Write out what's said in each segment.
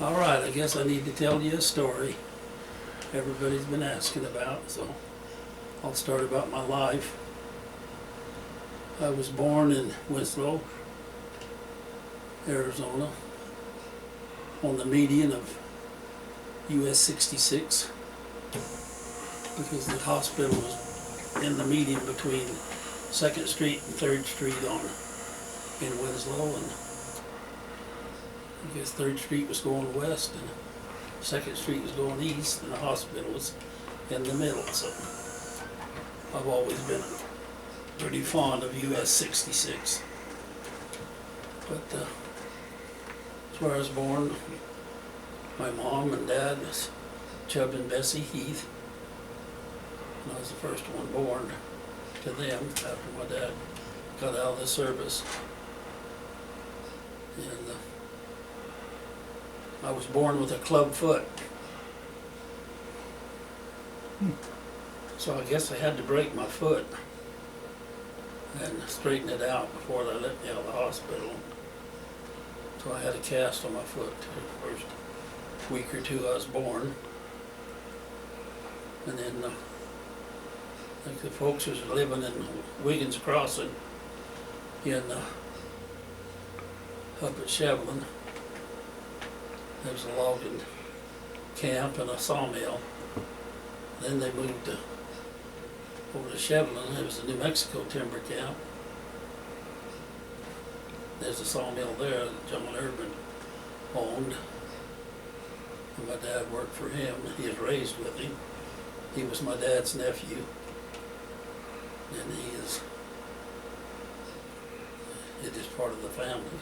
All right, I guess I need to tell you a story everybody's been asking about, so I'll start about my life. I was born in Winslow, Arizona, on the median of US 66, because the hospital was in the median between 2nd Street and 3rd Street in Winslow, and I guess 3rd Street was going west and 2nd Street was going east, and the hospital was in the middle. So I've always been pretty fond of US 66. But that's where I was born. My mom and dad was Chub and Bessie Heath, and I was the first one born to them after my dad got out of the service. And I was born with a club foot. So I guess I had to break my foot and straighten it out before they let me out of the hospital. So I had a cast on my foot the first week or two I was born. And then I think the folks was living in Wiggins Crossing in up at Shevlin. There was a logging camp and a sawmill. Then they moved over to Shevlin. There was a New Mexico timber camp. There's a sawmill there that John Urban owned. And my dad worked for him. He was raised with him. He was my dad's nephew. And he is part of the family.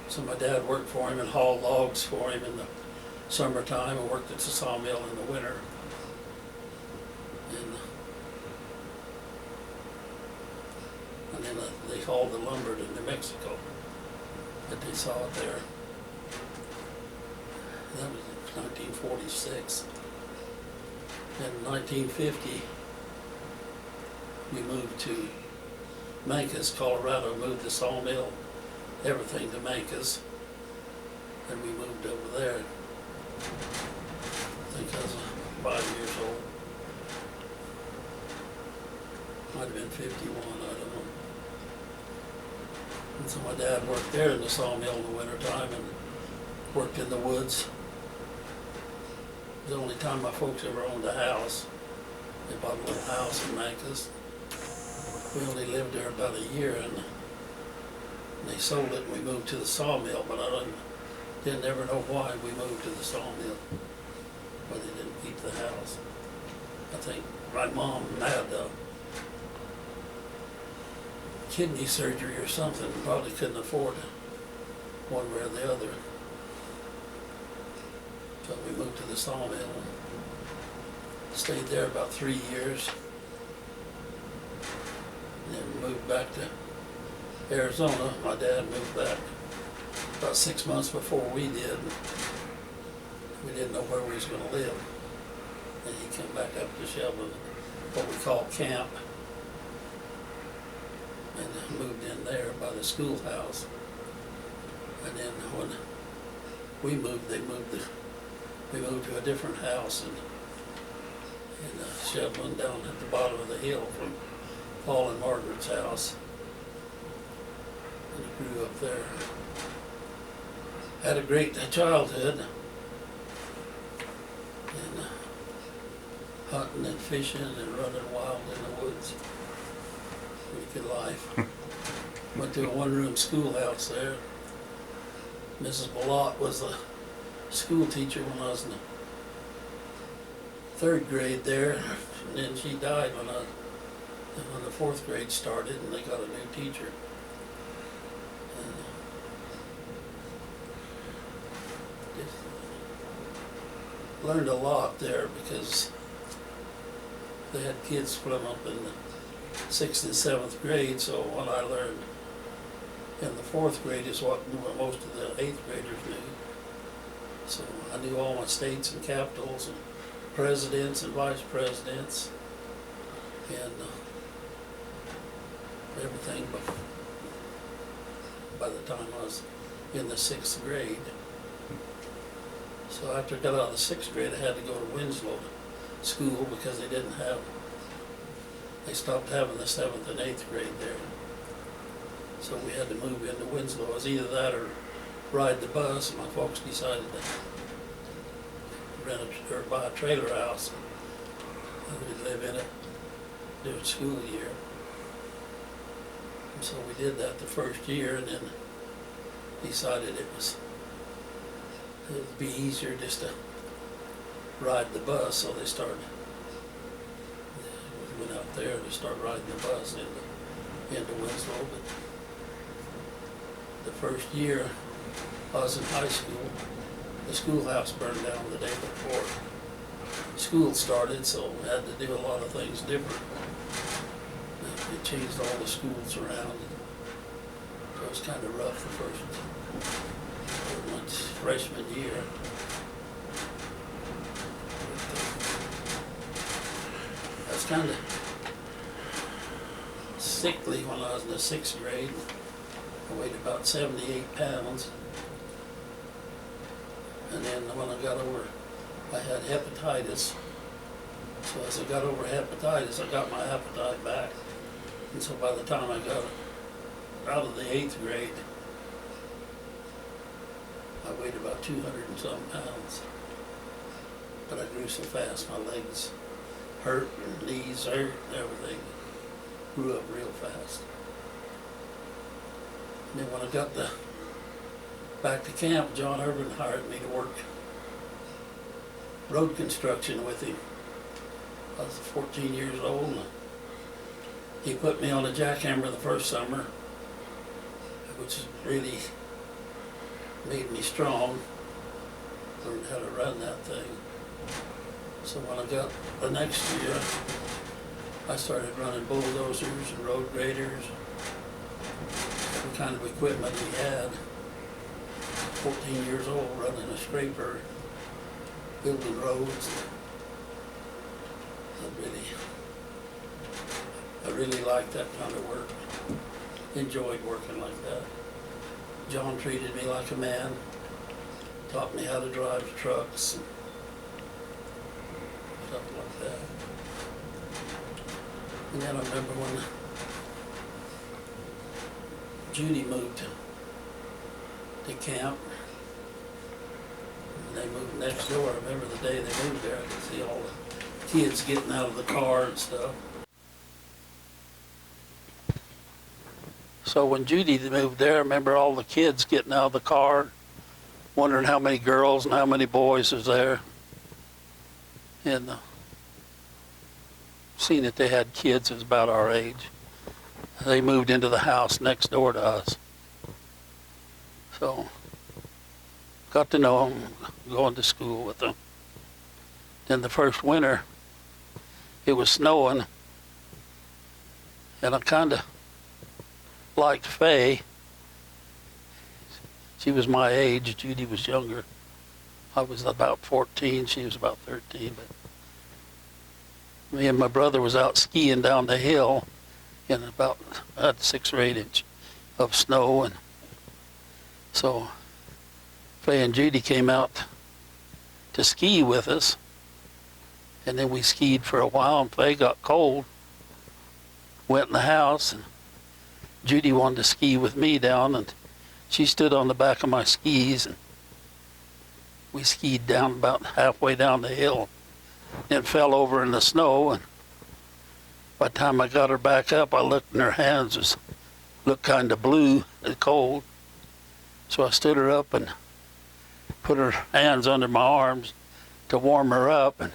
So my dad worked for him and hauled logs for him in the summertime and worked at the sawmill in the winter. And then they hauled the lumber to New Mexico that they saw it there. That was in 1946. In 1950, we moved to Mancos, Colorado, moved the sawmill, everything to Mancos, and we moved over there. I think I was 5 years old. Might have been 51, I don't know. And so my dad worked there in the sawmill in the wintertime and worked in the woods. It was the only time my folks ever owned a house. They bought a little house in Mancos. We only lived there about a year, and they sold it and we moved to the sawmill, but I didn't ever know why we moved to the sawmill, but they didn't keep the house. I think my mom had kidney surgery or something, probably couldn't afford it one way or the other. So we moved to the sawmill and stayed there about 3 years. And then moved back to Arizona. My dad moved back about 6 months before we did. We didn't know where we was going to live. And he came back up to Shevlin, what we call camp, and moved in there by the schoolhouse. And then when we moved, we moved to a different house in Shevlin, down at the bottom of the hill from Paul and Margaret's house. And he grew up there. Had a great childhood. And hunting and fishing and running wild in the woods. Pretty good life. Went to a one-room schoolhouse there. Mrs. Ballot was a school teacher when I was in the 3rd grade there, and then she died when the 4th grade started, and they got a new teacher. And just learned a lot there because they had kids from up in the 6th and 7th grade, so what I learned in the 4th grade is what most of the 8th graders knew. So I knew all my states and capitals and presidents and vice presidents and everything by the time I was in the 6th grade. So after I got out of the 6th grade, I had to go to Winslow school because they stopped having the 7th and 8th grade there. So we had to move into Winslow. It was either that or ride the bus, and my folks decided to or buy a trailer house and we'd live in it during school year. And so we did that the first year, and then decided it would be easier just to ride the bus, so we went out there to start riding the bus into Winslow. But the first year I was in high school, the schoolhouse burned down the day before school started, so we had to do a lot of things different. They changed all the schools around. So it was kind of rough the first freshman year. I was kind of sickly when I was in the 6th grade. I weighed about 78 pounds. And then when I got over, I had hepatitis. So as I got over hepatitis, I got my appetite back. And so by the time I got out of the 8th grade, I weighed about 200 and some pounds. But I grew so fast, my legs hurt, and knees hurt, and everything. Grew up real fast. And then when I got back to camp, John Urban hired me to work road construction with him. I was 14 years old, and he put me on a jackhammer the first summer, which really made me strong. Learned how to run that thing. So when I got the next year, I started running bulldozers and road graders, every kind of equipment we had. 14 years old, running a scraper, building roads. I really liked that kind of work. Enjoyed working like that. John treated me like a man, taught me how to drive trucks and stuff like that. And then I remember when Judy moved to camp, and they moved next door. I remember the day they moved there, I could see all the kids getting out of the car and stuff. So when Judy moved there, I remember all the kids getting out of the car, wondering how many girls and how many boys was there. And seeing that they had kids that was about our age. They moved into the house next door to us. So got to know them, going to school with them. Then the first winter, it was snowing, and I kind of liked Faye. She was my age, Judy was younger. I was about 14, she was about 13. But me and my brother was out skiing down the hill in about 6 or 8 inches of snow, and so Faye and Judy came out to ski with us, and then we skied for a while, and Faye got cold, went in the house, and Judy wanted to ski with me down, and she stood on the back of my skis, and we skied down about halfway down the hill, and fell over in the snow, and by the time I got her back up, I looked, and her hands looked kind of blue and cold. So I stood her up and put her hands under my arms to warm her up, and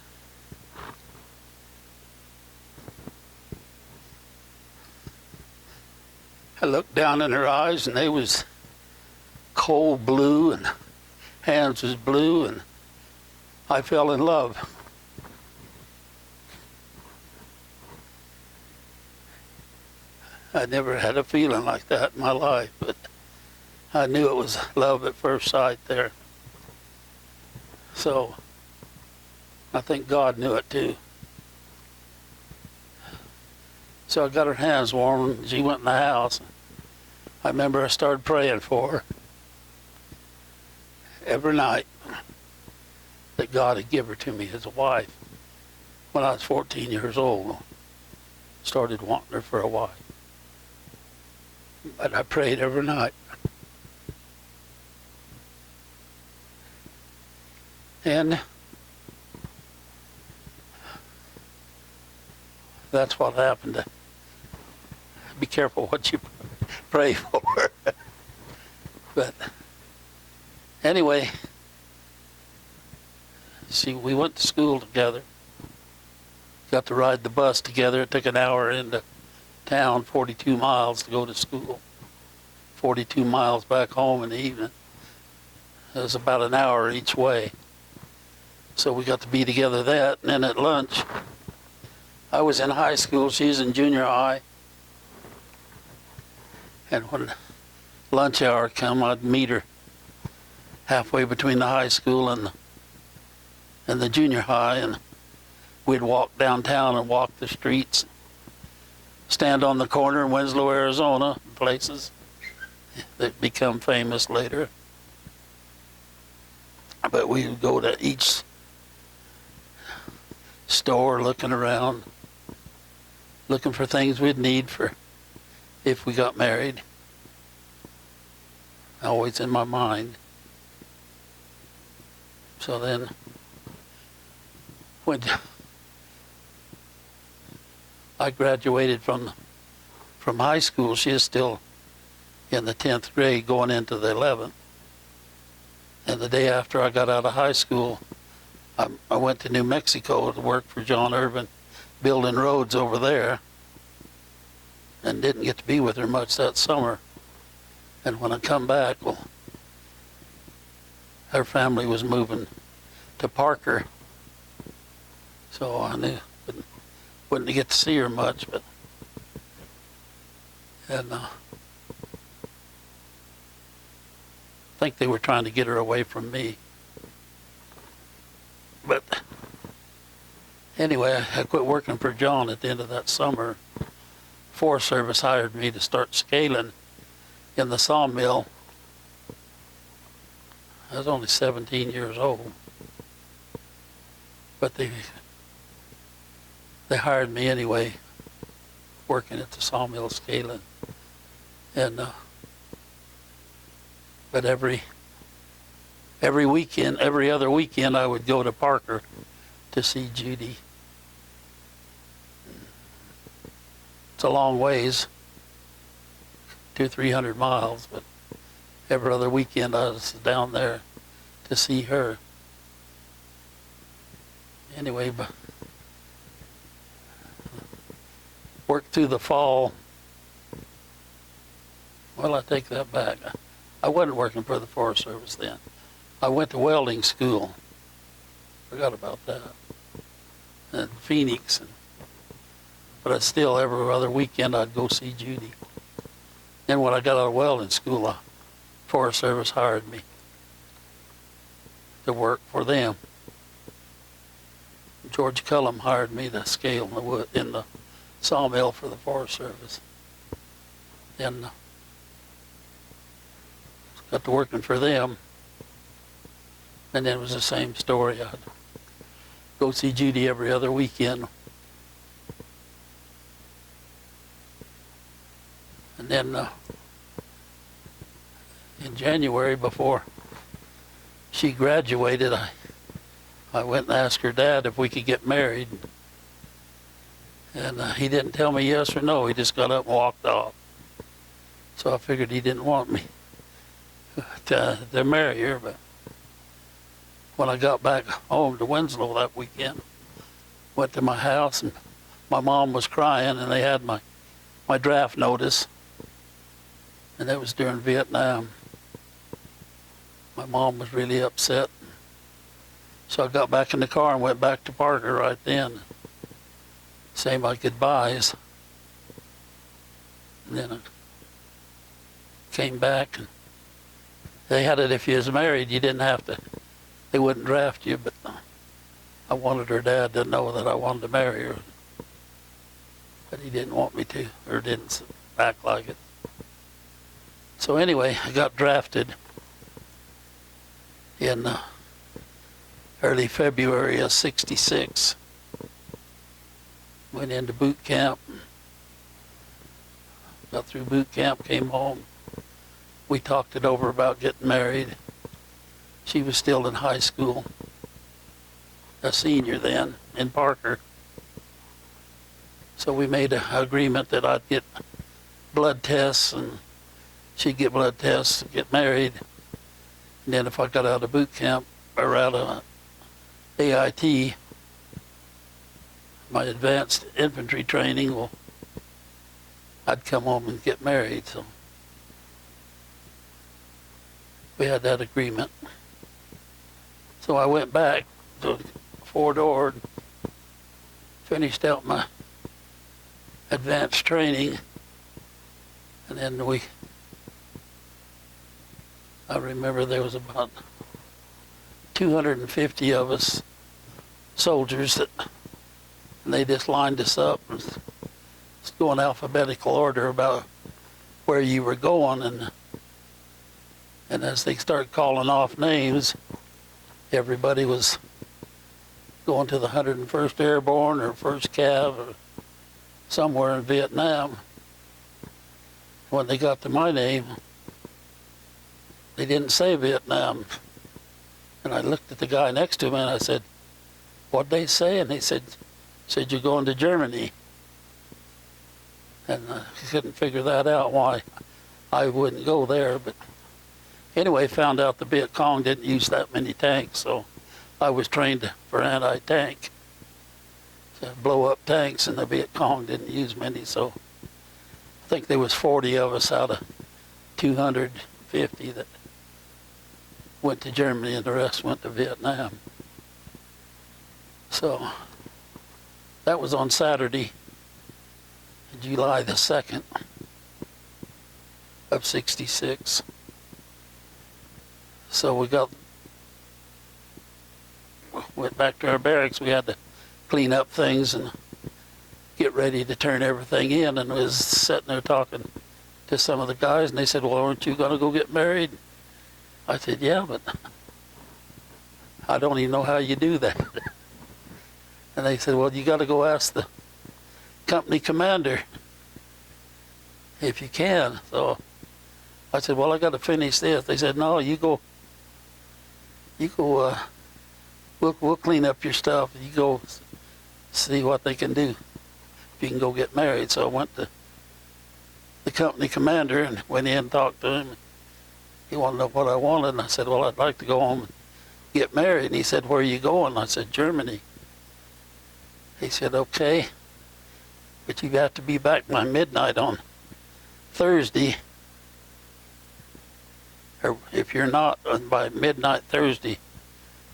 I looked down in her eyes, and they was cold blue, and hands was blue, and I fell in love. I never had a feeling like that in my life, but I knew it was love at first sight there. So I think God knew it too. So I got her hands warm, and she went in the house. I remember I started praying for her every night. that God had given her to me as a wife when I was 14 years old. Started wanting her for a wife. But I prayed every night. And that's what happened. Be careful what you pray for. But anyway, see, we went to school together. Got to ride the bus together. It took an hour into town, 42 miles to go to school. 42 miles back home in the evening. It was about an hour each way. So we got to be together that, and then at lunch, I was in high school, she's in junior high. And when lunch hour come, I'd meet her halfway between the high school and the junior high, and we'd walk downtown and walk the streets, stand on the corner in Winslow, Arizona, places that become famous later. But we would go to each store looking around, looking for things we'd need for if we got married. Always in my mind. So then, when I graduated from high school, she is still in the 10th grade going into the 11th. And the day after I got out of high school, I went to New Mexico to work for John Irvin, building roads over there, and didn't get to be with her much that summer. And when I come back, well, her family was moving to Parker, so I knew wouldn't get to see her much, but I think they were trying to get her away from me. But anyway, I quit working for John at the end of that summer. Forest Service hired me to start scaling in the sawmill. I was only 17 years old. But they hired me anyway, working at the sawmill scaling. And but every weekend, every other weekend, I would go to Parker to see Judy. It's a long ways, 200-300 miles, but every other weekend I was down there to see her. Anyway, but worked through the fall. Well, I take that back. I wasn't working for the Forest Service then. I went to welding school. Forgot about that. In Phoenix. But I still, every other weekend, I'd go see Judy. Then when I got out of welding school, the Forest Service hired me to work for them. George Cullum hired me to scale in the wood, in the sawmill for the Forest Service. Then got to working for them. And then it was the same story. I'd go see Judy every other weekend. And then in January, before she graduated, I went and asked her dad if we could get married. And he didn't tell me yes or no. He just got up and walked off. So I figured he didn't want me to marry her. But when I got back home to Winslow that weekend, went to my house, and my mom was crying, and they had my draft notice. And that was during Vietnam. My mom was really upset. So I got back in the car and went back to Parker right then. Say my goodbyes. And then I came back, and they had it if you was married, you didn't have to, they wouldn't draft you, but I wanted her dad to know that I wanted to marry her. But he didn't want me to, or didn't act like it. So anyway, I got drafted in early February of '66. Went into boot camp. Got through boot camp, came home. We talked it over about getting married. She was still in high school, a senior then in Parker. So we made an agreement that I'd get blood tests and she'd get blood tests and get married. And then if I got out of boot camp or out of AIT, my advanced infantry training, well, I'd come home and get married. So we had that agreement. So I went back to Fort Ord, finished out my advanced training, and then I remember there was about 250 of us soldiers and they just lined us up and go in alphabetical order about where you were going, and as they started calling off names, everybody was going to the 101st Airborne or 1st Cav or somewhere in Vietnam. When they got to my name, they didn't say Vietnam. And I looked at the guy next to me and I said, "What'd they say?" And he said, "You're going to Germany." And I couldn't figure that out, why I wouldn't go there. But anyway, found out the Viet Cong didn't use that many tanks, so I was trained for anti-tank. So blow up tanks, and the Viet Cong didn't use many, so I think there was 40 of us out of 250 that went to Germany, and the rest went to Vietnam. So that was on Saturday, July the 2nd of '66. So went back to our barracks. We had to clean up things and get ready to turn everything in, and was sitting there talking to some of the guys, and they said, "Well, aren't you going to go get married?" I said, "Yeah, but I don't even know how you do that." And they said, "Well, you got to go ask the company commander if you can." So I said, "Well, I got to finish this." They said, "No, you go, we'll clean up your stuff. You go see what they can do. If you can go get married." So I went to the company commander and went in and talked to him. He wanted to know what I wanted, and I said, "Well, I'd like to go home and get married." And he said, "Where are you going?" I said, "Germany." He said, "Okay, but you have to be back by midnight on Thursday. Or if you're not, by midnight Thursday,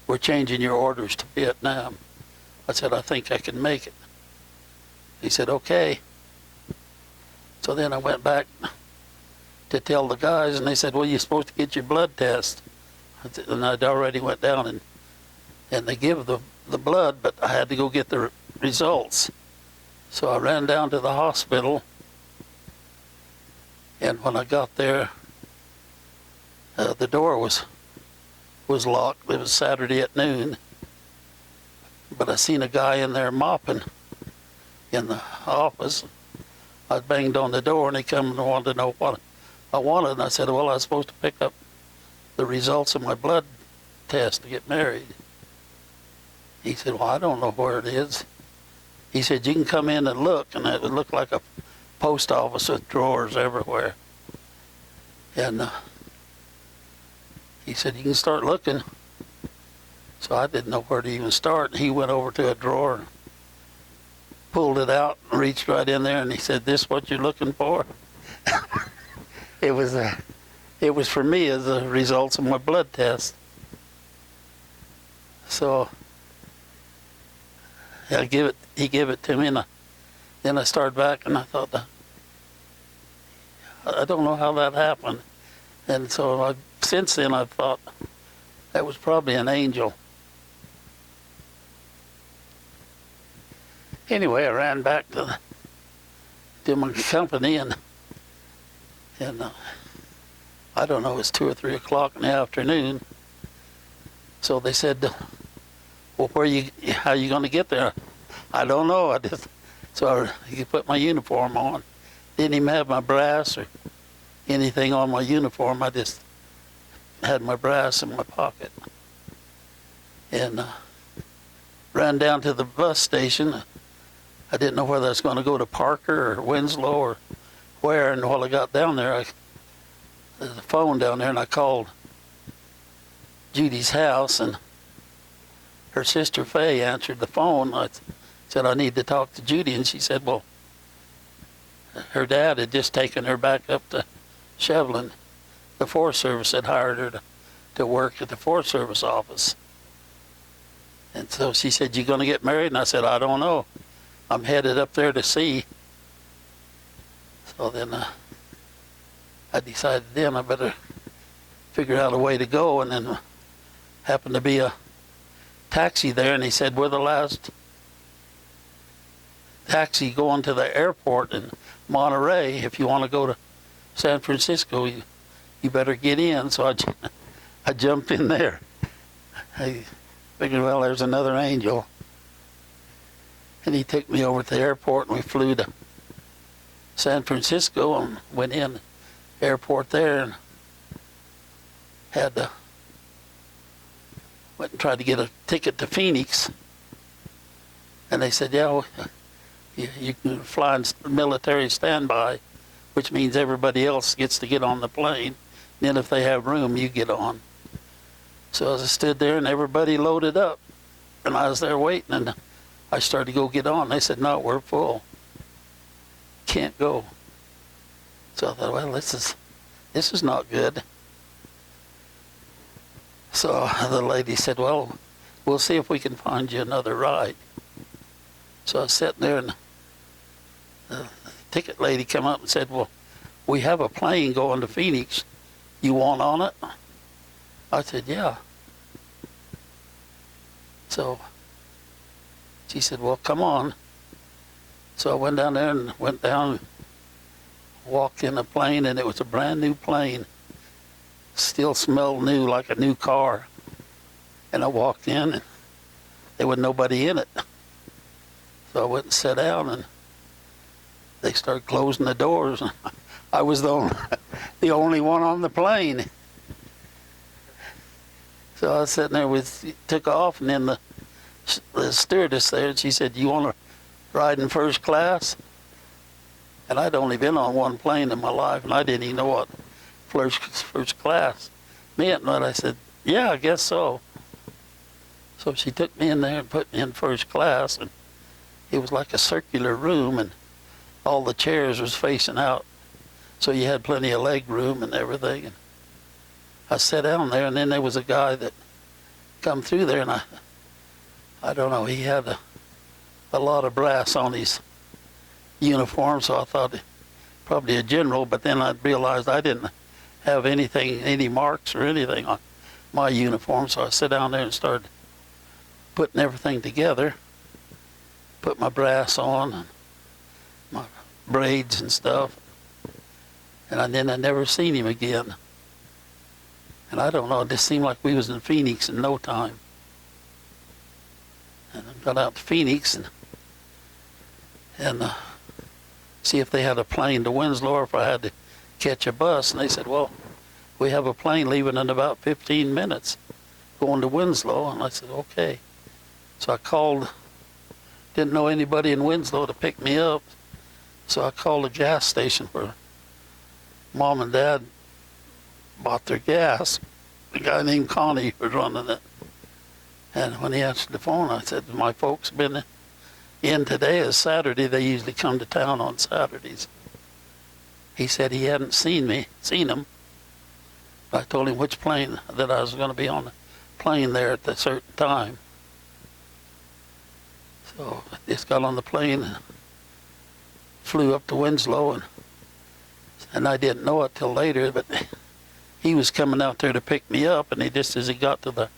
we're changing your orders to Vietnam." I said, "I think I can make it." He said, "Okay." So then I went back to tell the guys, and they said, "Well, you're supposed to get your blood test." And I'd already went down and they give the blood, but I had to go get the results. So I ran down to the hospital, and when I got there, the door was locked. It was Saturday at noon, but I seen a guy in there mopping in the office. I banged on the door, and he come and wanted to know what I wanted. And I said, "Well, I was supposed to pick up the results of my blood test to get married." He said, "Well, I don't know where it is." He said, "You can come in and look," and it looked like a post office with drawers everywhere. And he said, "You can start looking." So I didn't know where to even start. And he went over to a drawer, pulled it out, and reached right in there, and he said, "This what you're looking for?" It was for me as the results of my blood test. So he gave it to me, and then I started back, and I thought, I don't know how that happened. And so since then I thought that was probably an angel. Anyway, I ran back to my company, and I don't know, it was 2 or 3 o'clock in the afternoon. So they said, Well, how you going to get there? I don't know. He put my uniform on. Didn't even have my brass or anything on my uniform. I just had my brass in my pocket. And ran down to the bus station. I didn't know whether I was going to go to Parker or Winslow or where. And while I got down there, there's a phone down there, and I called Judy's house, and her sister Faye answered the phone. I said, I need to talk to Judy. And she said, well, her dad had just taken her back up to Shevlin. The Forest Service had hired her to work at the Forest Service office. And so she said, you going to get married? And I said, I don't know. I'm headed up there to see. So then I decided then I better figure out a way to go. And then happened to be a taxi there, and he said, we're the last taxi going to the airport in Monterey. If you want to go to San Francisco, you better get in. So I jumped in there. I figured, well, there's another angel. And he took me over to the airport, and we flew to San Francisco and went in the airport there and went and tried to get a ticket to Phoenix. And they said, yeah, well, you can fly in military standby, which means everybody else gets to get on the plane. And then if they have room, you get on. So as I stood there and everybody loaded up, and I was there waiting, and I started to go get on. They said, no, we're full. Can't go. So I thought, well, this is not good. So the lady said, well, we'll see if we can find you another ride. So I was sitting there, and the ticket lady came up and said, well, we have a plane going to Phoenix. You want on it? I said, yeah. So she said, well, come on. So I went down there and walked in the plane, and it was a brand new plane. Still smelled new, like a new car. And I walked in, and there was nobody in it. So I went and sat down, and they started closing the doors. I was the only one on the plane. So I was sitting there took off, and then the stewardess there, and she said, you want to ride in first class? And I'd only been on one plane in my life, and I didn't even know what first class meant. But I said, yeah, I guess so. So she took me in there and put me in first class, and it was like a circular room, and all the chairs was facing out, so you had plenty of leg room and everything. And I sat down there, and then there was a guy that come through there, and I don't know, he had a lot of brass on his uniform, so I thought probably a general, but then I realized I didn't have any marks or anything on my uniform, so I sat down there and started putting everything together, put my brass on, and my braids and stuff, and then I never seen him again. And I don't know, it just seemed like we was in Phoenix in no time. And I got out to Phoenix and see if they had a plane to Winslow or if I had to catch a bus. And they said, well, we have a plane leaving in about 15 minutes going to Winslow. And I said, okay. So I called, didn't know anybody in Winslow to pick me up. So I called a gas station where Mom and Dad bought their gas. A guy named Connie was running it. And when he answered the phone, I said, my folks been in today. Is Saturday. They usually come to town on Saturdays. He said he hadn't seen him. I told him which plane, that I was going to be on the plane there at a certain time. So I just got on the plane and flew up to Winslow, and I didn't know it till later, but he was coming out there to pick me up, and just as he got to the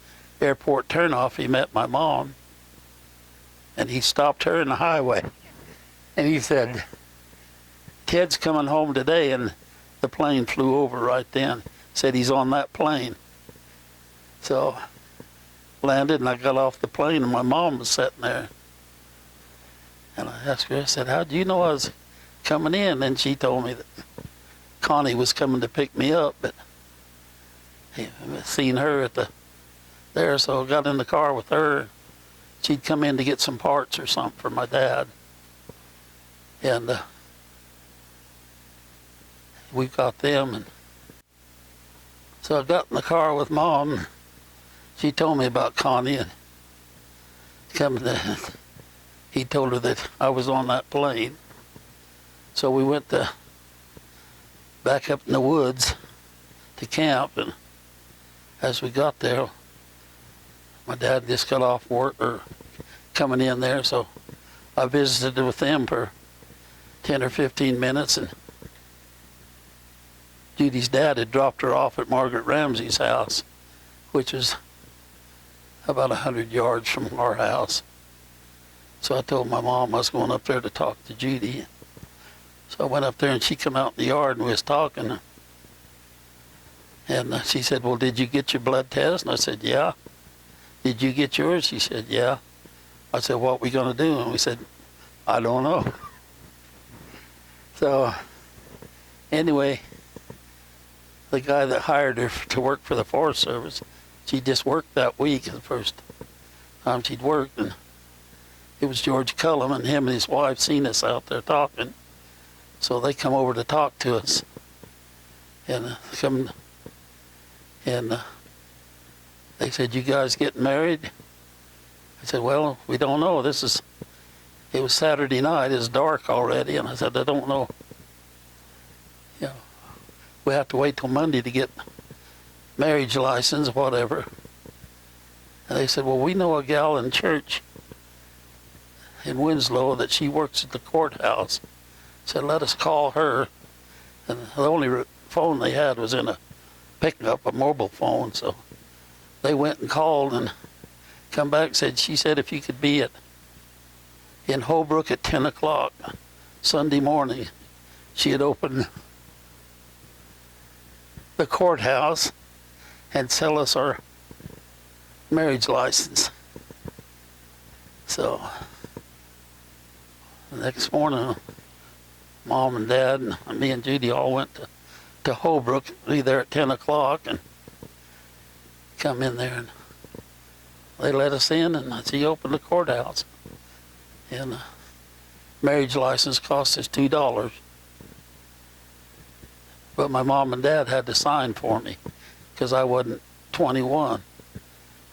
airport turnoff, he met my mom, and he stopped her in the highway, and he said, Ted's coming home today, and the plane flew over right then. Said he's on that plane. So landed, and I got off the plane, and my mom was sitting there. And I asked her, I said, how do you know I was coming in? And she told me that Connie was coming to pick me up, but I seen her there, so I got in the car with her. She'd come in to get some parts or something for my dad. And we got them, and so I got in the car with Mom, and she told me about Connie, and he told her that I was on that plane. So we went back up in the woods to camp, and as we got there, my dad just got off work, or coming in there, so I visited with them for 10 or 15 minutes, and Judy's dad had dropped her off at Margaret Ramsey's house, which was about 100 yards from our house. So I told my mom I was going up there to talk to Judy. So I went up there, and she come out in the yard, and we was talking. And she said, well, did you get your blood test? And I said, yeah. Did you get yours? She said, yeah. I said, what are we going to do? And we said, I don't know. So anyway, the guy that hired her to work for the Forest Service, she just worked that week, the first time she'd worked, and it was George Cullum, and him and his wife seen us out there talking, so they come over to talk to us, and they said, you guys getting married? I said, well, we don't know. It was Saturday night, it's dark already, and I said, I don't know. You know, we have to wait till Monday to get marriage license, whatever. And they said, well, we know a gal in church in Winslow that she works at the courthouse. Said, let us call her. And the only phone they had was in a pickup, a mobile phone, so they went and called and come back and said, she said if you could be in Holbrook at 10 o'clock Sunday morning, she had opened the courthouse and sell us our marriage license. So the next morning, Mom and Dad and me and Judy all went to Holbrook, be there at 10 o'clock, and come in there, and they let us in, and she opened the courthouse. And the marriage license cost us $2. But my mom and dad had to sign for me because I wasn't 21.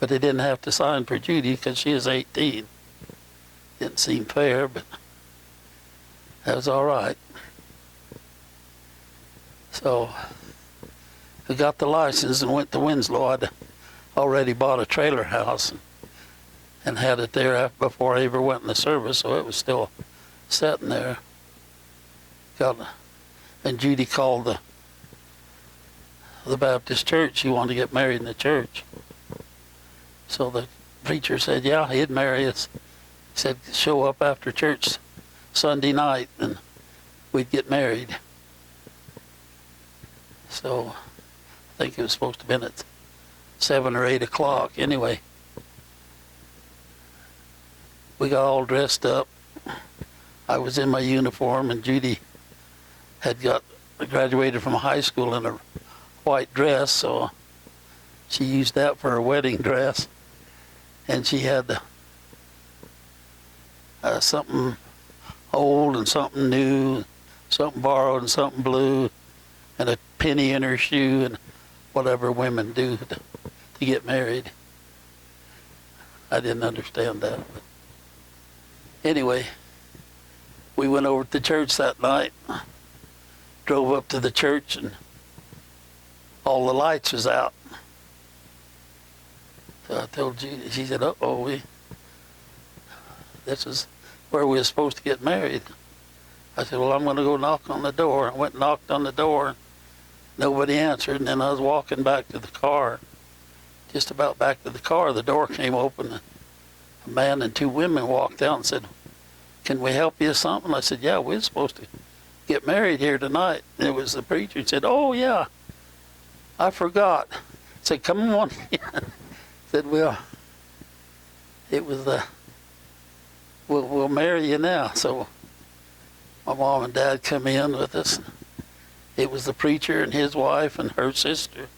But they didn't have to sign for Judy because she was 18. Didn't seem fair, but that was all right. So I got the license and went to Winslow. I'd already bought a trailer house and had it there before I ever went in the service, so it was still sitting there. And Judy called the Baptist church. She wanted to get married in the church. So the preacher said, yeah, he'd marry us. He said, show up after church Sunday night and we'd get married. So I think it was supposed to have been at 7 or 8 o'clock. Anyway, we got all dressed up. I was in my uniform, and Judy had graduated from high school in a white dress, so she used that for her wedding dress. And she had something old and something new, something borrowed and something blue, and a penny in her shoe, and whatever women do to get married. I didn't understand that. But anyway, we went over to church that night, drove up to the church, and all the lights was out. So I told Judy, she said, uh-oh, this is where we were supposed to get married. I said, well, I'm going to go knock on the door. I went and knocked on the door. Nobody answered, and then I was walking back to the car. Just about back to the car, the door came open. A man and 2 women walked out and said, can we help you with something? I said, yeah, we're supposed to get married here tonight. And it was the preacher. He said, oh, yeah, I forgot. I said, come on. I said, well, it was we'll marry you now. So my mom and dad come in with us. It was the preacher and his wife and her sister.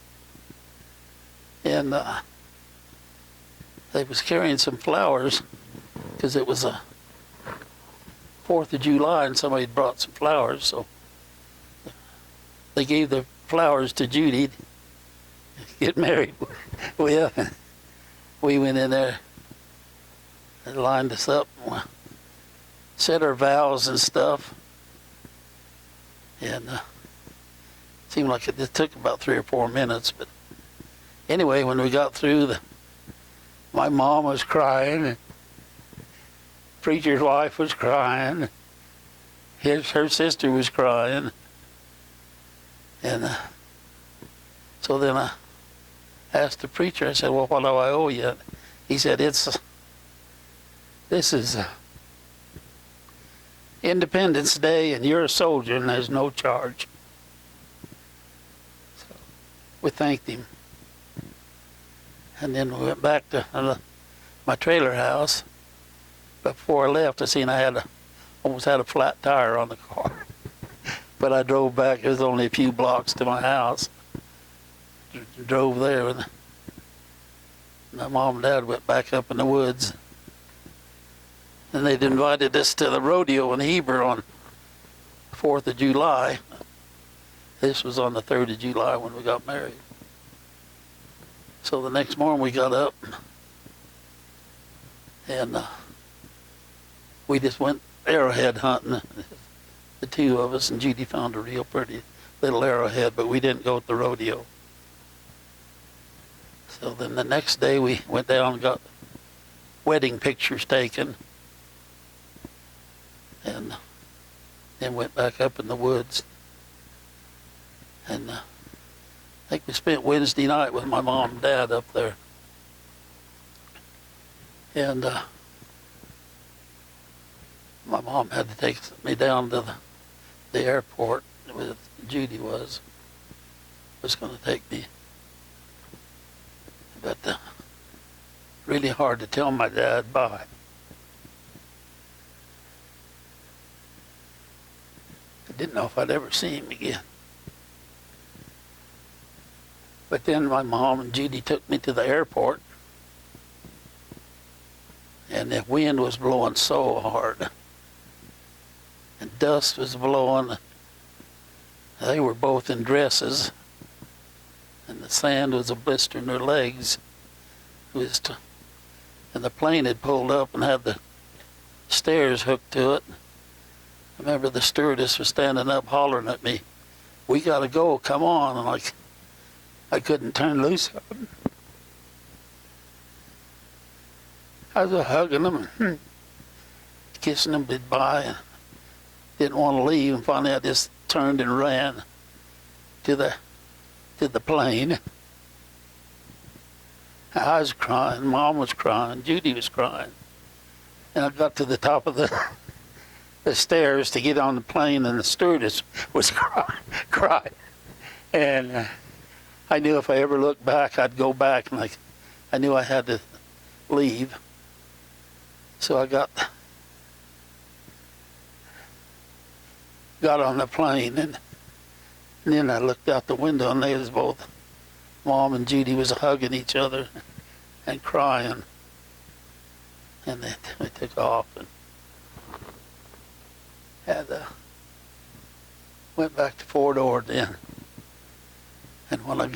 And they was carrying some flowers because it was a 4th of July and somebody had brought some flowers. So they gave the flowers to Judy to get married with. And we went in there and lined us up, and said our vows and stuff. And seemed like it took about 3 or 4 minutes. But anyway, when we got through, my mom was crying, and preacher's wife was crying, her sister was crying. And so then I asked the preacher, I said, well, what do I owe you? He said, this is Independence Day, and you're a soldier, and there's no charge. So we thanked him. And then we went back to my trailer house. Before I left, I seen I almost had a flat tire on the car. But I drove back. It was only a few blocks to my house. Drove there, and my mom and dad went back up in the woods. And they'd invited us to the rodeo in Heber on 4th of July. This was on the 3rd of July when we got married. So the next morning we got up, and we just went arrowhead hunting, the two of us, and Judy found a real pretty little arrowhead, but we didn't go to the rodeo. So then the next day we went down and got wedding pictures taken, and then went back up in the woods. And I think we spent Wednesday night with my mom and dad up there. And my mom had to take me down to the airport with Judy was going to take me. But really hard to tell my dad bye. I didn't know if I'd ever see him again. But then my mom and Judy took me to the airport, and the wind was blowing so hard, and dust was blowing. They were both in dresses, and the sand was blistering their legs. And the plane had pulled up and had the stairs hooked to it. I remember the stewardess was standing up hollering at me, "We gotta go, come on." And I couldn't turn loose of them. I was hugging them and kissing them goodbye, and didn't want to leave. And finally I just turned and ran to the plane. I was crying, Mom was crying, Judy was crying. And I got to the top of the stairs to get on the plane, and the stewardess was crying. And I knew if I ever looked back, I'd go back, and I knew I had to leave. So I got on the plane, and then I looked out the window, and they was both, Mom and Judy was hugging each other and crying. And they took off and went back to Fort Ord then. And when I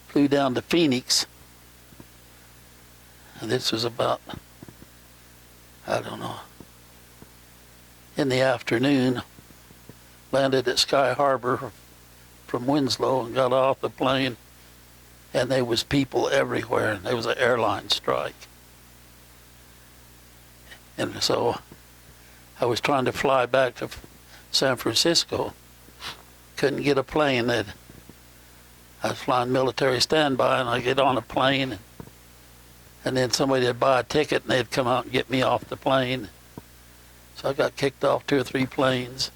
flew down to Phoenix, and this was about, I don't know, in the afternoon, landed at Sky Harbor from Winslow and got off the plane, and there was people everywhere, and there was an airline strike. And so I was trying to fly back to San Francisco. Couldn't get a plane. I was flying military standby, and I get on a plane, and then somebody would buy a ticket, and they'd come out and get me off the plane. So I got kicked off 2 or 3 planes.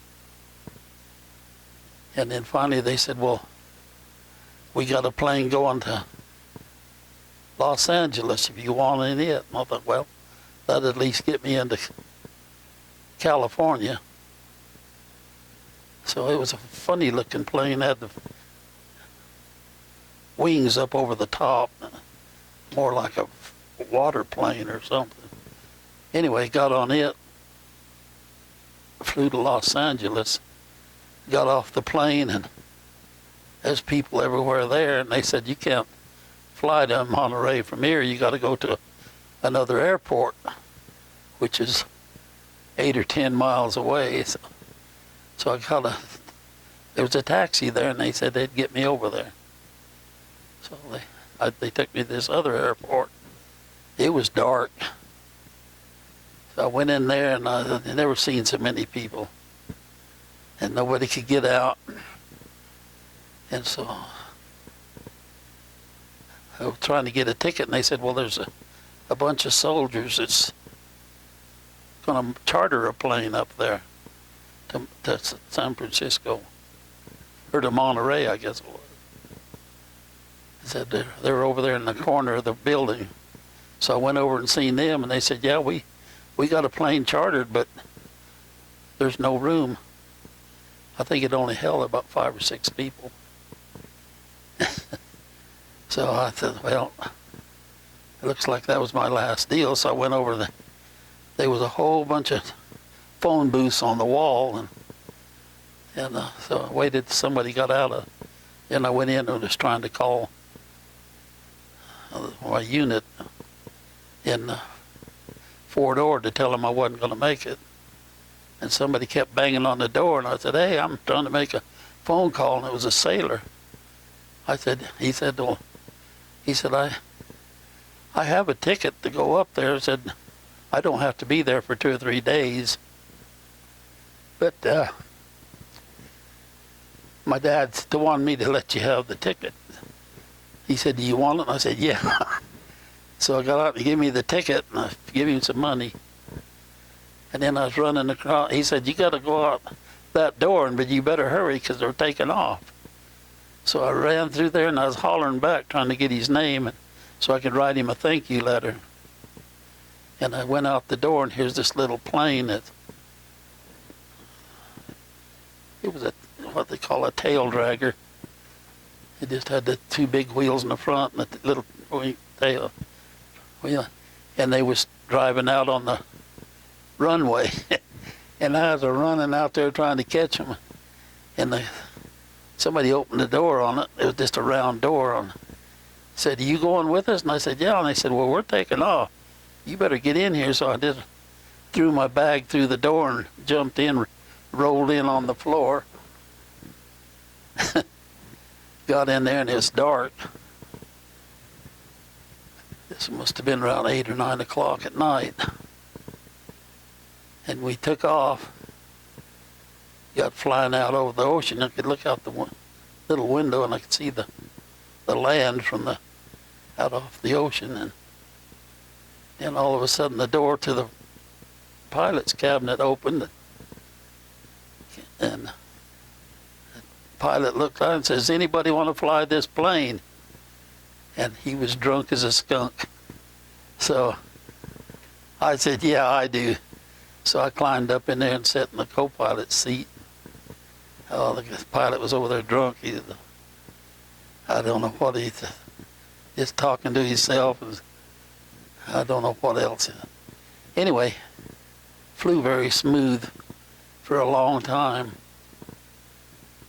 And then finally they said, well, we got a plane going to Los Angeles if you wanted it. And I thought, well, that'd at least get me into California. So it was a funny looking plane, had the wings up over the top, more like a water plane or something. Anyway, got on it, flew to Los Angeles, got off the plane, and there's people everywhere there, and they said, you can't fly to Monterey from here, you got to go to another airport, which is 8 or 10 miles away. So I there was a taxi there, and they said they'd get me over there. So they took me to this other airport. It was dark. So I went in there, and I'd never seen so many people. And nobody could get out. And so I was trying to get a ticket, and they said, well, there's a bunch of soldiers that's going to charter a plane up there to San Francisco, or to Monterey, I guess it was. They said they were over there in the corner of the building. So I went over and seen them, and they said, yeah, we got a plane chartered, but there's no room. I think it only held about 5 or 6 people. So I thought, well, it looks like that was my last deal. So I went over there was a whole bunch of phone booths on the wall, and so I waited till somebody got out of, and I went in and was trying to call my unit in Fort Ord to tell them I wasn't going to make it. And somebody kept banging on the door, and I said, hey, I'm trying to make a phone call, and it was a sailor. He said, I have a ticket to go up there. I said, I don't have to be there for 2 or 3 days. But my dad still wanted me to let you have the ticket. He said, do you want it? And I said, yeah. So I got out and he gave me the ticket, and I gave him some money. And then I was running across. He said, you got to go out that door, but you better hurry because they're taking off. So I ran through there, and I was hollering back trying to get his name so I could write him a thank you letter. And I went out the door, and here's this little plane it was what they call a tail dragger. It just had the 2 big wheels in the front and the little tail wheel. And they was driving out on the runway. And I was running out there trying to catch them. And somebody opened the door on it. It was just a round door. Said, are you going with us? And I said, yeah. And they said, well, we're taking off. You better get in here. So I just threw my bag through the door and jumped in, rolled in on the floor. Got in there, and it was dark. This must have been around 8 or 9 o'clock at night. And we took off. Got flying out over the ocean. I could look out the little window, and I could see the land from out off the ocean. And then all of a sudden, the door to the pilot's cabinet opened, and the pilot looked out and says, anybody want to fly this plane? And he was drunk as a skunk. So I said, yeah, I do. So I climbed up in there and sat in the co-pilot's seat. Oh, the pilot was over there drunk. I don't know what he's just talking to himself. I don't know what else. Anyway, flew very smooth for a long time.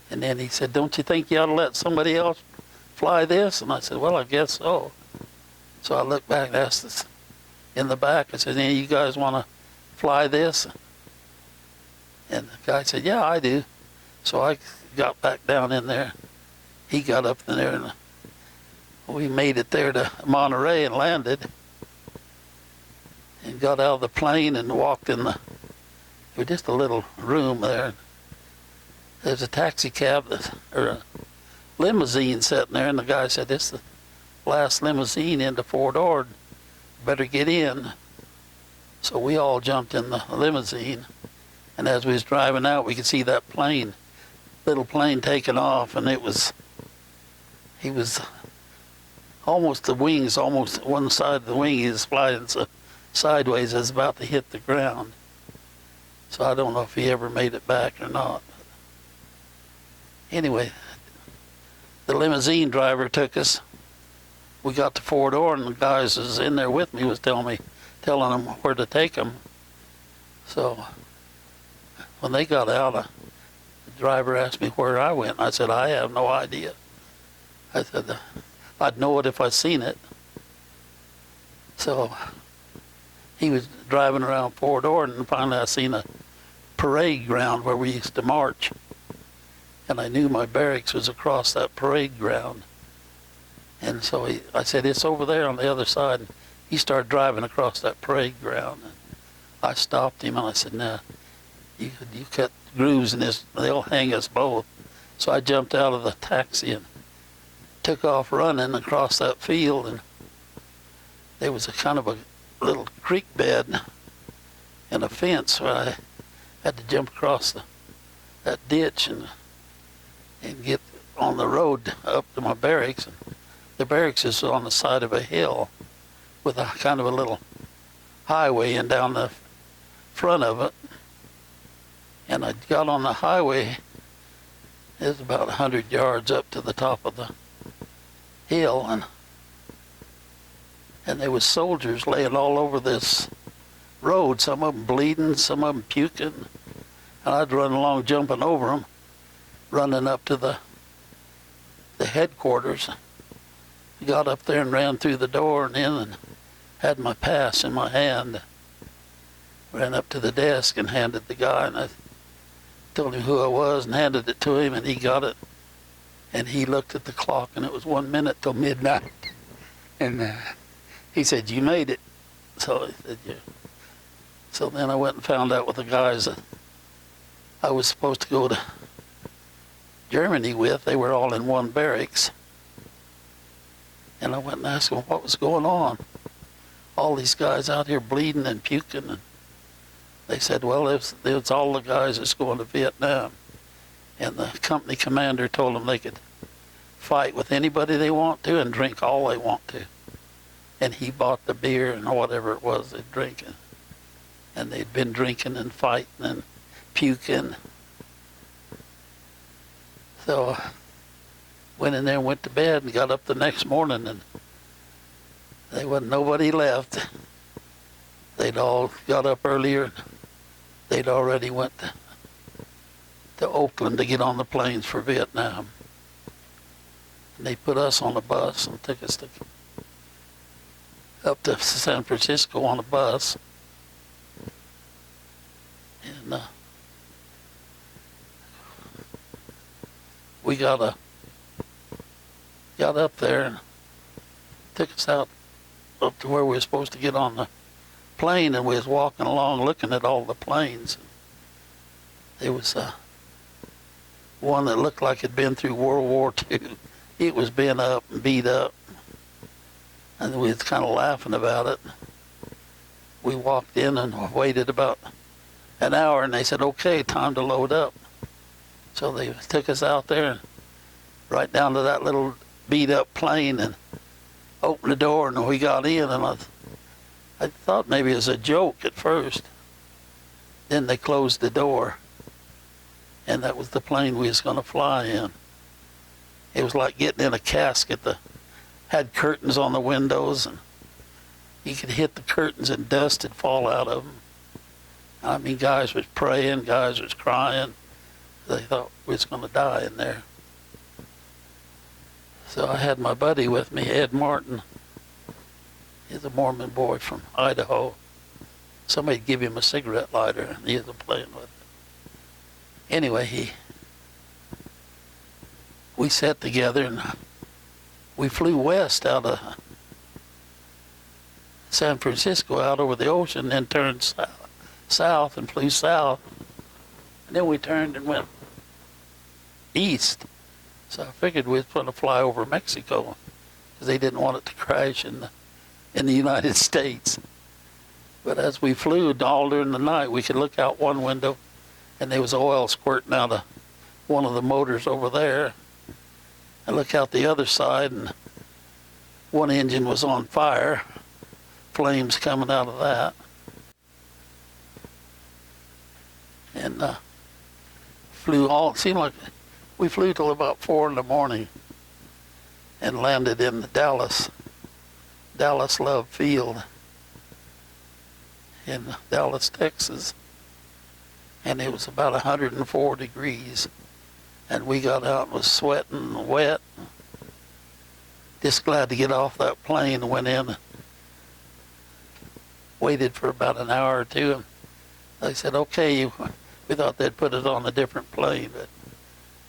And then he said, don't you think you ought to let somebody else fly this? And I said, well, I guess so. So I looked back and asked this in the back. I said, any of you guys want to fly this? And the guy said, yeah, I do. So I got back down in there. He got up in there, and we made it there to Monterey and landed. And got out of the plane and walked in it was just a little room there. There's a taxi cab or a limousine sitting there, and the guy said, this is the last limousine into Fort Ord. Better get in. So we all jumped in the limousine, and as we was driving out, we could see that little plane taking off, and he was almost the wings, almost one side of the wing is flying so sideways, is about to hit the ground. So I don't know if he ever made it back or not. Anyway, the limousine driver took us. We got to Fort Ore, and the guys that was in there with me was telling them where to take them. So when they got out, the driver asked me where I went. I said, I have no idea. I said, I'd know it if I seen it. So he was driving around Fort Ore, and finally I seen a parade ground where we used to march. And I knew my barracks was across that parade ground. And so I said, it's over there on the other side. And he started driving across that parade ground. And I stopped him and I said, no, you cut grooves in this, they'll hang us both. So I jumped out of the taxi and took off running across that field. And there was a kind of a little creek bed and a fence where I had to jump across that ditch and get on the road up to my barracks. And the barracks is on the side of a hill with a kind of a little highway and down the front of it. And I got on the highway. It was about 100 yards up to the top of the hill, and there was soldiers laying all over this road, some of them bleeding, some of them puking. And I'd run along jumping over them, running up to the headquarters. Got up there and ran through the door and in and had my pass in my hand. Ran up to the desk and handed the guy, and I told him who I was and handed it to him, and he got it. And he looked at the clock, and it was 1 minute till midnight. And he said, you made it. So I said, yeah. So then I went and found out with the guys that I was supposed to go to Germany with. They were all in one barracks. And I went and asked them what was going on. All these guys out here bleeding and puking. And they said, well, it's all the guys that's going to Vietnam. And the company commander told them they could fight with anybody they want to and drink all they want to. And he bought the beer and whatever it was they'd drinking. And they'd been drinking and fighting and puking. So went in there and went to bed and got up the next morning, and there wasn't nobody left. They'd all got up earlier. They'd already went to Oakland to get on the planes for Vietnam. And they put us on a bus and took us up to San Francisco on a bus. And we got up there and took us out up to where we were supposed to get on the plane, and we was walking along looking at all the planes. There was one that looked like it'd been through World War II. It was bent up and beat up, and we was kind of laughing about it. We walked in and waited about an hour, and they said, okay, time to load up. So they took us out there and right down to that little beat up plane and opened the door, and we got in, and I thought maybe it was a joke at first. Then they closed the door, and that was the plane we was going to fly in. It was like getting in a casket that had curtains on the windows, and you could hit the curtains and dust would fall out of them. I mean, guys was praying, guys was crying. They thought we was going to die in there. So I had my buddy with me, Ed Martin. He's a Mormon boy from Idaho. Somebody give him a cigarette lighter, and he was playing with it. Anyway, we sat together, and we flew west out of San Francisco, out over the ocean, then turned south and flew south. And then we turned and went east. So I figured we was going to fly over Mexico, because they didn't want it to crash in the United States. But as we flew all during the night, we could look out one window, and there was oil squirting out of one of the motors over there. And look out the other side, and one engine was on fire, flames coming out of that. And it seemed like we flew till about 4 in the morning and landed in Dallas Love Field in Dallas, Texas. And it was about 104 degrees. And we got out and was sweating and wet. Just glad to get off that plane and went in. Waited for about an hour or two. And they said, okay, we thought they'd put us on a different plane, but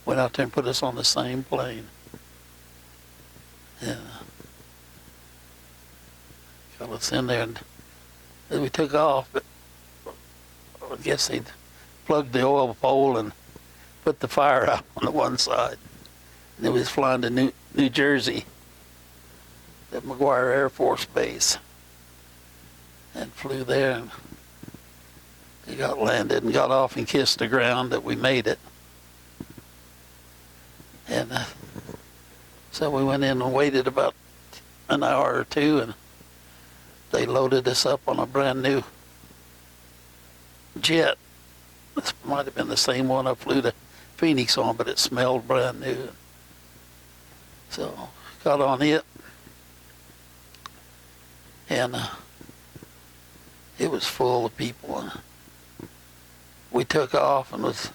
went out there and put us on the same plane. Yeah. Got us in there and we took off, but I guess they'd plugged the oil pole and put the fire out on the one side. And it was flying to New Jersey, at McGuire Air Force Base, and flew there. And we got landed and got off and kissed the ground that we made it. And so we went in and waited about an hour or two, and they loaded us up on a brand new jet. This might have been the same one I flew to Phoenix on, but it smelled brand new. So got on it, and it was full of people. And we took off and was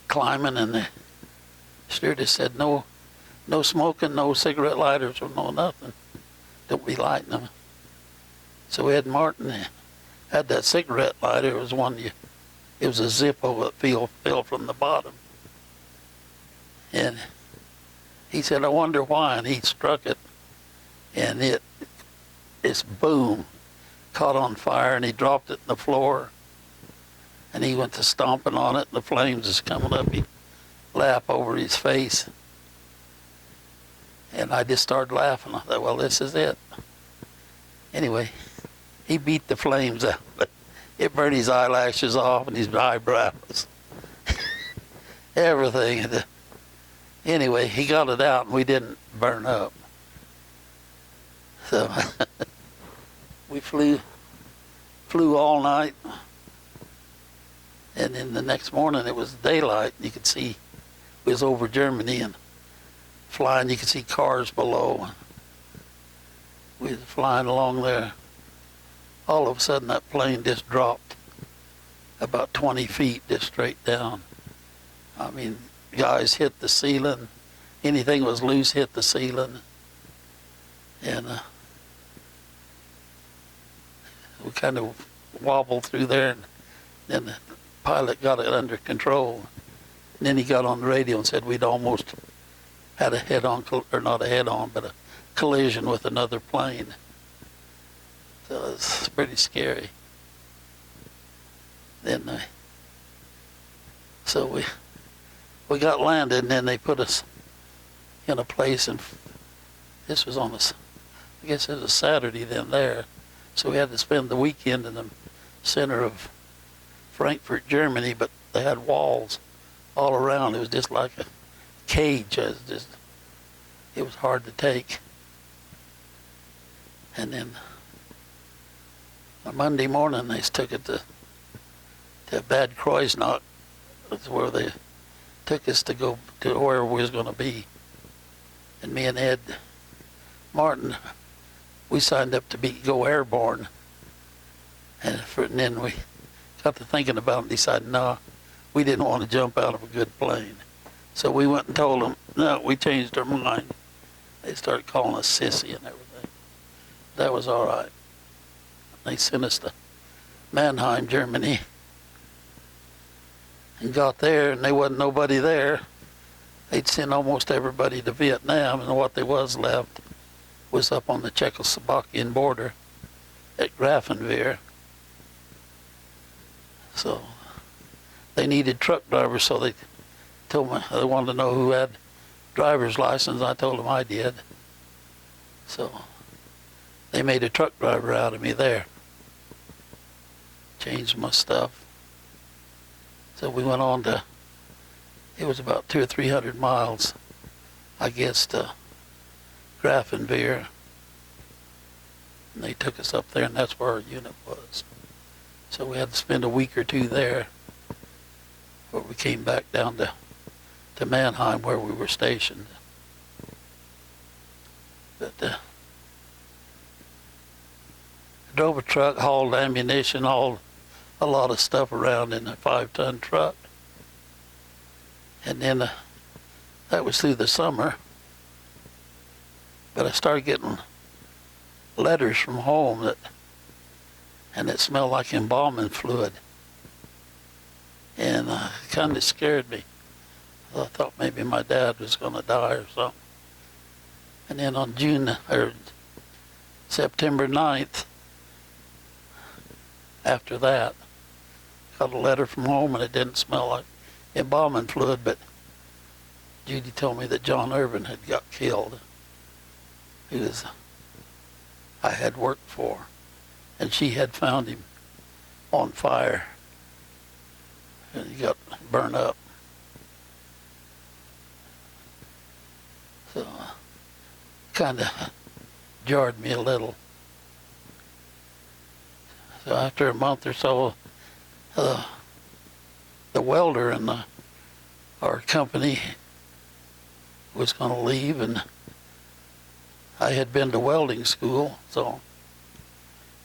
climbing, and the stewardess said, no smoking, no cigarette lighters, or no nothing. Don't be lighting them. So Ed Martin had that cigarette lighter. It was it was a Zippo that fell from the bottom. And he said, I wonder why, and he struck it, and it's boom, caught on fire, and he dropped it in the floor, and he went to stomping on it, and the flames was coming up, he laughed over his face, and I just started laughing. I thought, well, this is it. Anyway, he beat the flames out, but it burned his eyelashes off and his eyebrows, everything. Anyway, he got it out and we didn't burn up. So we flew all night, and then the next morning it was daylight. You could see it was over Germany and flying. You could see cars below. We was flying along there. All of a sudden that plane just dropped about 20 feet just straight down. I mean, guys hit the ceiling. Anything was loose hit the ceiling. And we kind of wobbled through there, and then the pilot got it under control. And then he got on the radio and said we'd almost had a head-on, or not a head-on, but a collision with another plane. So it's pretty scary. Then so we got landed, and then they put us in a place, and this was on I guess it was a Saturday then there. So we had to spend the weekend in the center of Frankfurt, Germany, but they had walls all around. It was just like a cage. It was hard to take. And then on Monday morning, they took it to Bad Kreuznach. That's where they took us to go to where we was going to be. And me and Ed Martin, we signed up to go airborne. And then we got to thinking about it and decided, no, we didn't want to jump out of a good plane. So we went and told them, no, we changed our mind. They started calling us sissy and everything. That was all right. They sent us to Mannheim, Germany, and got there, and there wasn't nobody there. They'd sent almost everybody to Vietnam, and what there was left was up on the Czechoslovakian border at Grafenwehr. So they needed truck drivers, so they told me they wanted to know who had driver's license. I told them I did. So they made a truck driver out of me there. Changed my stuff. So we went on to, it was about 200 or 300 miles, I guess, to Grafenwehr. And they took us up there, and that's where our unit was. So we had to spend a week or two there before we came back down to Mannheim where we were stationed. But drove a truck, hauled ammunition, hauled a lot of stuff around in a 5-ton truck. And then that was through the summer. But I started getting letters from home and it smelled like embalming fluid. And it kind of scared me. I thought maybe my dad was going to die or something. And then on September 9th, after that, got a letter from home, and it didn't smell like embalming fluid, but Judy told me that John Irvin had got killed, who I had worked for, and she had found him on fire, and he got burned up. So kind of jarred me a little. So after a month or so, the welder in our company was going to leave, and I had been to welding school, so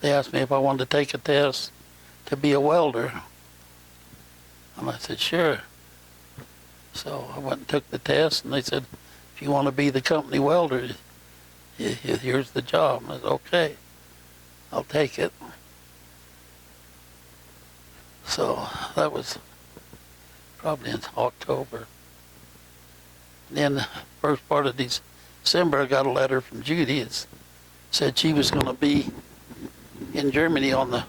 they asked me if I wanted to take a test to be a welder. And I said, sure. So I went and took the test, and they said, if you want to be the company welder, here's the job. I said, okay, I'll take it. So that was probably in October. And then the first part of December, I got a letter from Judy. It said she was going to be in Germany on the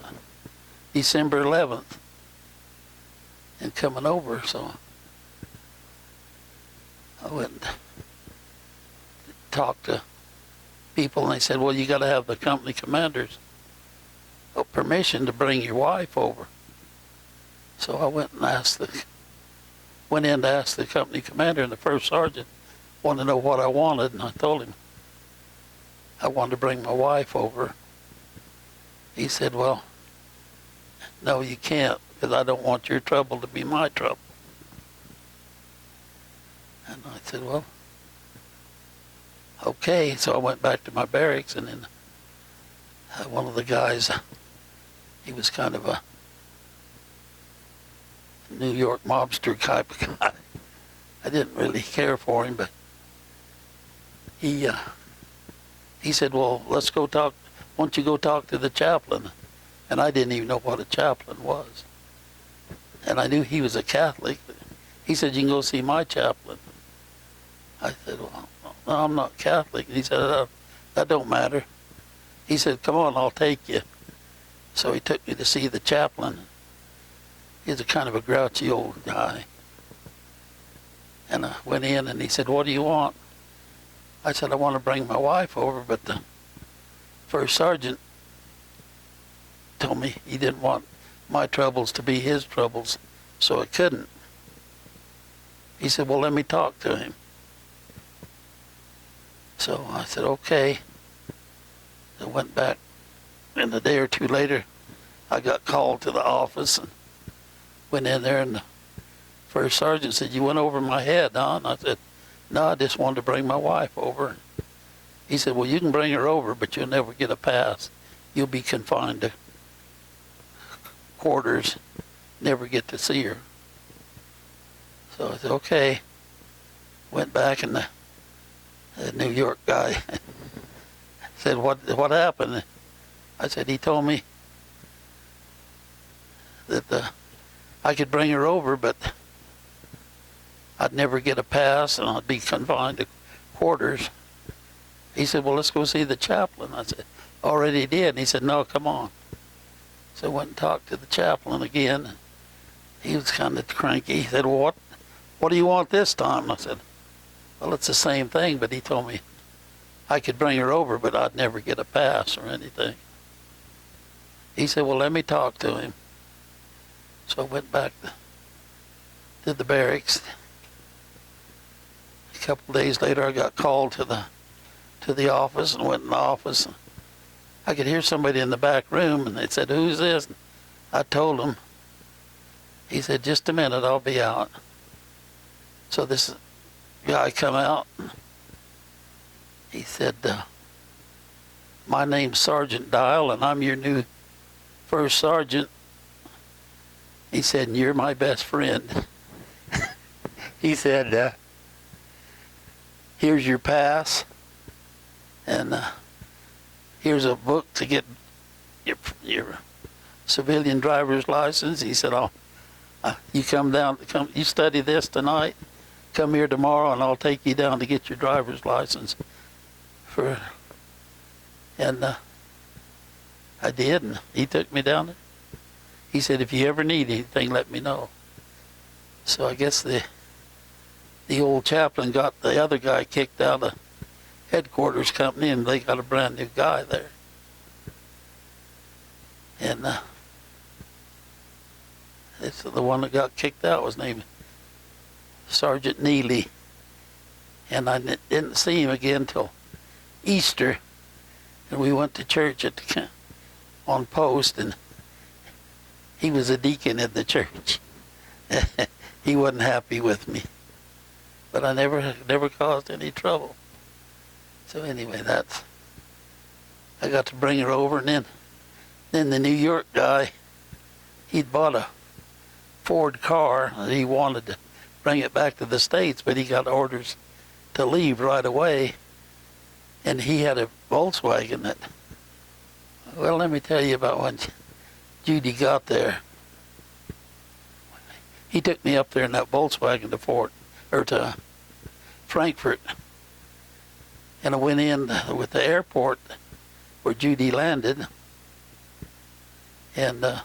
December 11th and coming over. So I went and talked to people, and they said, well, you got to have the company commander's permission to bring your wife over. So I went in to ask the company commander, and the first sergeant wanted to know what I wanted, and I told him I wanted to bring my wife over. He said, well, no, you can't, because I don't want your trouble to be my trouble. And I said, well, okay. So I went back to my barracks, and then one of the guys, he was kind of a New York mobster type of guy. I didn't really care for him, but he said, well, let's go talk. Why don't you go talk to the chaplain? And I didn't even know what a chaplain was. And I knew he was a Catholic. He said, you can go see my chaplain. I said, well, no, I'm not Catholic. And he said, that don't matter. He said, come on, I'll take you. So he took me to see the chaplain. He's a kind of a grouchy old guy. And I went in, and he said, what do you want? I said, I want to bring my wife over, but the first sergeant told me he didn't want my troubles to be his troubles, so I couldn't. He said, well, let me talk to him. So I said, okay. I went back, and a day or two later, I got called to the office and went in there, and the first sergeant said, you went over my head, huh? And I said, no, I just wanted to bring my wife over. He said, well, you can bring her over, but you'll never get a pass. You'll be confined to quarters, never get to see her. So I said, okay. Went back, and the New York guy said, what happened? I said, he told me that I could bring her over, but I'd never get a pass, and I'd be confined to quarters. He said, well, let's go see the chaplain. I said, already did. And he said, no, come on. So I went and talked to the chaplain again. He was kind of cranky. He said, well, what do you want this time? And I said, well, it's the same thing, but he told me I could bring her over, but I'd never get a pass or anything. He said, well, let me talk to him. So I went back to the barracks. A couple of days later, I got called to the office, and went in the office. I could hear somebody in the back room, and they said, "Who's this?" I told him. He said, "Just a minute, I'll be out." So this guy come out. He said, "My name's Sergeant Dial, and I'm your new first sergeant." He said, "And you're my best friend." He said, "Here's your pass, and here's a book to get your civilian driver's license." He said, you you study this tonight, come here tomorrow, and I'll take you down to get your driver's license." And I did, and he took me down there. He said, "If you ever need anything, let me know." So I guess the old chaplain got the other guy kicked out of headquarters company, and they got a brand new guy there. And it's the one that got kicked out was named Sergeant Neely. And I didn't see him again till Easter. And we went to church on post, and he was a deacon in the church. He wasn't happy with me, but I never caused any trouble. So anyway, I got to bring her over, and then the New York guy, he'd bought a Ford car, and he wanted to bring it back to the States, but he got orders to leave right away, and he had a Volkswagen that, well, let me tell you about when Judy got there. He took me up there in that Volkswagen to Frankfurt, and I went in with the airport where Judy landed, and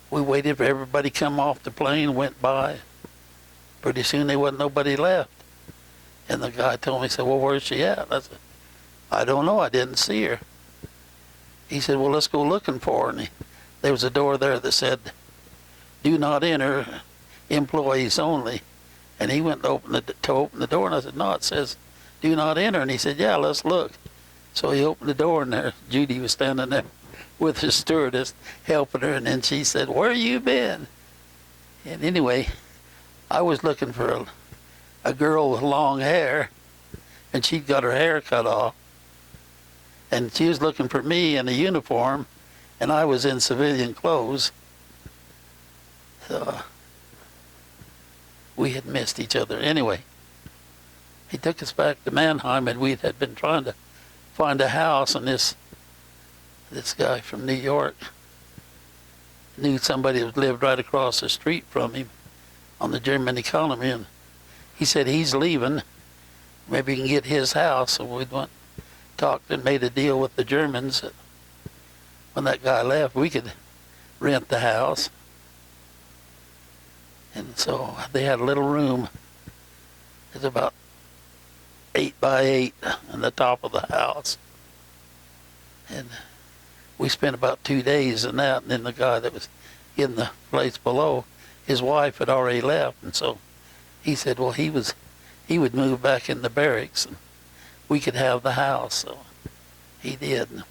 we waited for everybody to come off the plane, went by. Pretty soon there wasn't nobody left. And the guy told me, he said, "Well, where's she at?" I said, "I don't know, I didn't see her." He said, "Well, let's go looking for her." And there was a door there that said, "Do not enter, employees only." And he went to open the door, and I said, "No, it says do not enter." And he said, "Yeah, let's look." So he opened the door, and there Judy was standing there with his stewardess helping her, and then she said, "Where you been?" And anyway, I was looking for a girl with long hair, and she'd got her hair cut off. And she was looking for me in a uniform, and I was in civilian clothes. So we had missed each other. Anyway, he took us back to Mannheim, and we had been trying to find a house, and this guy from New York knew somebody who lived right across the street from him on the German economy, and he said he's leaving. Maybe he can get his house. So we talked and made a deal with the Germans that when that guy left, we could rent the house. And so they had a little room. It's about 8 by 8 on the top of the house. And we spent about 2 days in that, and then the guy that was in the place below, his wife had already left, and so he said, well, he would move back in the barracks, and we could have the house. So he did. And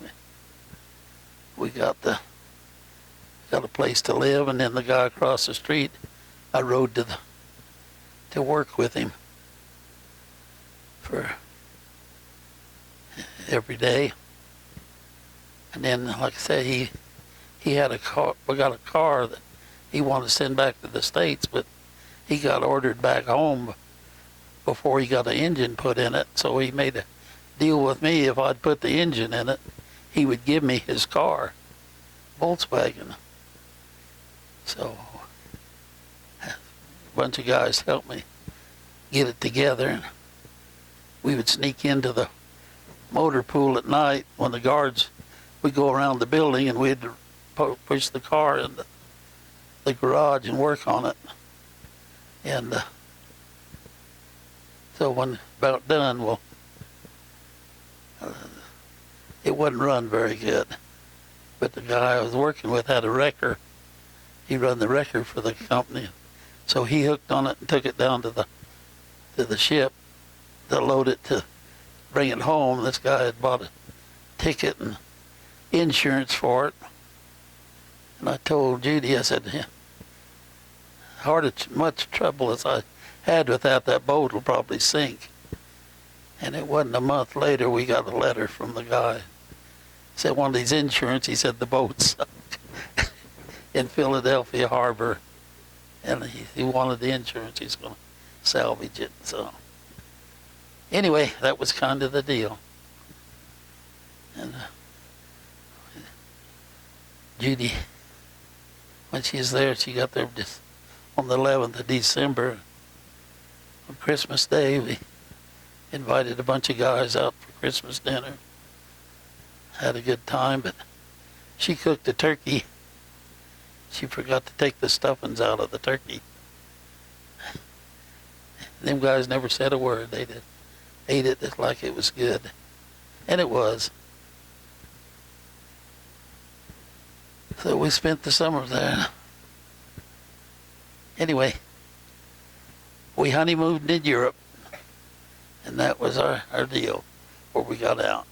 we got a place to live, and then the guy across the street, I rode to work with him for every day. And then, like I said, he had a car. We got a car that he wanted to send back to the States, but he got ordered back home before he got an engine put in it. So he made a deal with me. If I'd put the engine in it, he would give me his car, Volkswagen. So a bunch of guys helped me get it together, and we would sneak into the motor pool at night when the guards would go around the building, and we'd push the car in the garage and work on it. And so when about done, well, it wouldn't run very good. But the guy I was working with had a wrecker. He run the wrecker for the company. So he hooked on it and took it down to the ship to load it to bring it home. This guy had bought a ticket and insurance for it. And I told Judy, I said, yeah, much trouble as I had with that boat will probably sink. And it wasn't a month later we got a letter from the guy. He said one of these insurance, he said the boat sunk in Philadelphia Harbor. And he wanted the insurance, he's going to salvage it. So anyway, that was kind of the deal. And Judy, when she was there, she got there just on the 11th of December. On Christmas Day, we invited a bunch of guys out for Christmas dinner. Had a good time, but she cooked the turkey. She forgot to take the stuffings out of the turkey. Them guys never said a word. They just ate it just like it was good. And it was. So we spent the summer there. Anyway, we honeymooned in Europe. And that was our deal, where we got out.